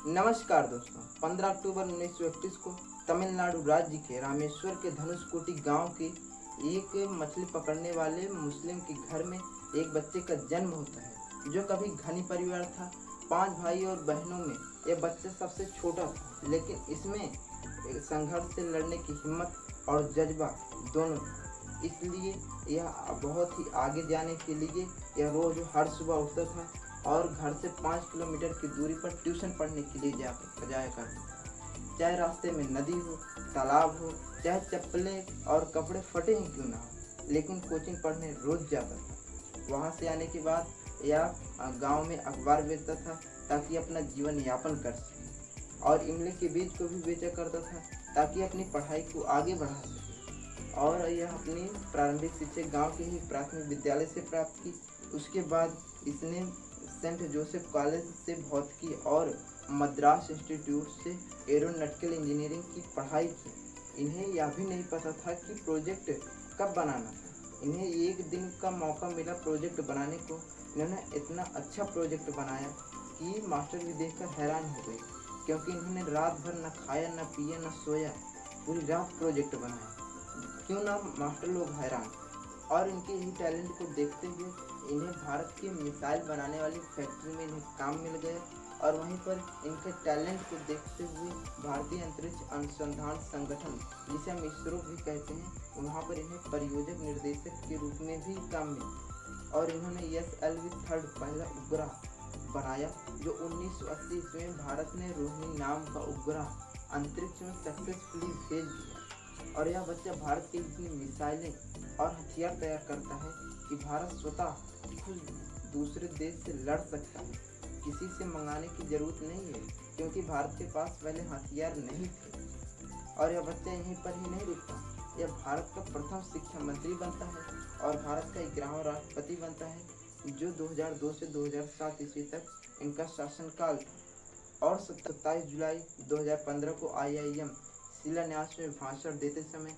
नमस्कार दोस्तों, 15 अक्टूबर 1931 को तमिलनाडु राज्य के रामेश्वर के धनुषकोटी गांव के एक मछली पकड़ने वाले मुस्लिम के घर में एक बच्चे का जन्म होता है, जो कभी धनी परिवार था। 5 भाई और बहनों में यह बच्चा सबसे छोटा था, लेकिन इसमें संघर्ष से लड़ने की हिम्मत और जज्बा दोनों था। इसलिए यह बहुत ही आगे जाने के लिए यह रोज हर सुबह उठता था और घर से 5 किलोमीटर की दूरी पर ट्यूशन पढ़ने के लिए जाया करता था। चाहे रास्ते में नदी हो, तालाब हो, चाहे चप्पलें और कपड़े फटे ही क्यों ना हो, लेकिन कोचिंग पढ़ने रोज जाता था। वहाँ से आने के बाद यह गांव में अखबार बेचता था ताकि अपना जीवन यापन कर सके, और इमली के बीज को भी बेचा करता था ताकि अपनी पढ़ाई को आगे बढ़ा सके। और यह अपनी प्रारंभिक शिक्षा गाँव के ही प्राथमिक विद्यालय से प्राप्त की। उसके बाद इसने सेंट जोसेफ कॉलेज से भौतिकी और मद्रास इंस्टीट्यूट से एरोनॉटिकल इंजीनियरिंग की पढ़ाई की। इन्हें यह भी नहीं पता था कि प्रोजेक्ट कब बनाना था। इन्हें एक दिन का मौका मिला प्रोजेक्ट बनाने को। इन्होंने इतना अच्छा प्रोजेक्ट बनाया कि मास्टर भी देखकर हैरान हो गए, क्योंकि इन्होंने रात भर न खाया, न पिया, न सोया, पूरी रात प्रोजेक्ट बनाया। क्यों ना मास्टर लोग हैरान। और इनके यही टैलेंट को देखते हुए इन्हें भारत की मिसाइल बनाने वाली फैक्ट्री में इन्हें काम मिल गया, और वहीं पर इनके टैलेंट को देखते हुए भारतीय अंतरिक्ष अनुसंधान संगठन, जिसे हम इसरो भी कहते हैं, वहाँ पर इन्हें परियोजक निर्देशक के रूप में भी काम मिला। और इन्होंने SLV-3 पहला उपग्रह बनाया, जो 1980 ईस्वी में भारत ने रोहिणी नाम का उपग्रह अंतरिक्ष में सक्सेसफुली भेज दिया। और यह बच्चा भारत की इतनी मिसाइलें और हथियार तैयार करता है कि भारत स्वतः खुद दूसरे देश से लड़ सकता है। किसी से मंगाने की जरूरत नहीं है, क्योंकि भारत के पास पहले हथियार नहीं थे। और यह बच्चा यहीं पर ही नहीं रुकता, यह भारत का प्रथम शिक्षा मंत्री बनता है और भारत का 11वां राष्ट्रपति बनता है, जो 2002 से 2007 ईस्वी तक इनका शासनकाल था। और 27 जुलाई 2015 को IIM शिलान्यास में भाषण देते समय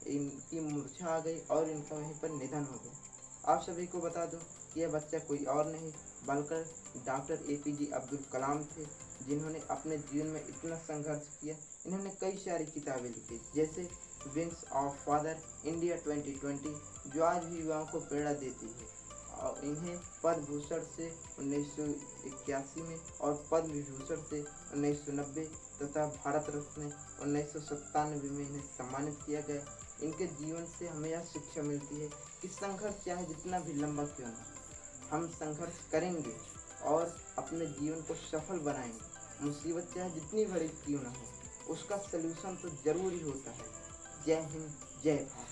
इनकी मूर्छा आ गई और इनका वहीं पर निधन हो गया। आप सभी को बता दूं कि यह बच्चा कोई और नहीं बल्कि डॉक्टर APJ अब्दुल कलाम थे, जिन्होंने अपने जीवन में इतना संघर्ष किया। इन्होंने कई सारी किताबें लिखी, जैसे विंग्स ऑफ फादर, इंडिया 2020, जो आज भी युवाओं को प्रेरणा देती है। और इन्हें पद्म भूषण से 1981 में और पद्म विभूषण से 1990 तथा भारत रत्न 1997 में इन्हें सम्मानित किया गया। इनके जीवन से हमें यह शिक्षा मिलती है कि संघर्ष चाहे जितना भी लंबा क्यों ना, हम संघर्ष करेंगे और अपने जीवन को सफल बनाएंगे। मुसीबत चाहे जितनी बड़ी क्यों ना हो, उसका सलूशन तो जरूर ही होता है। जय हिंद, जय भारत।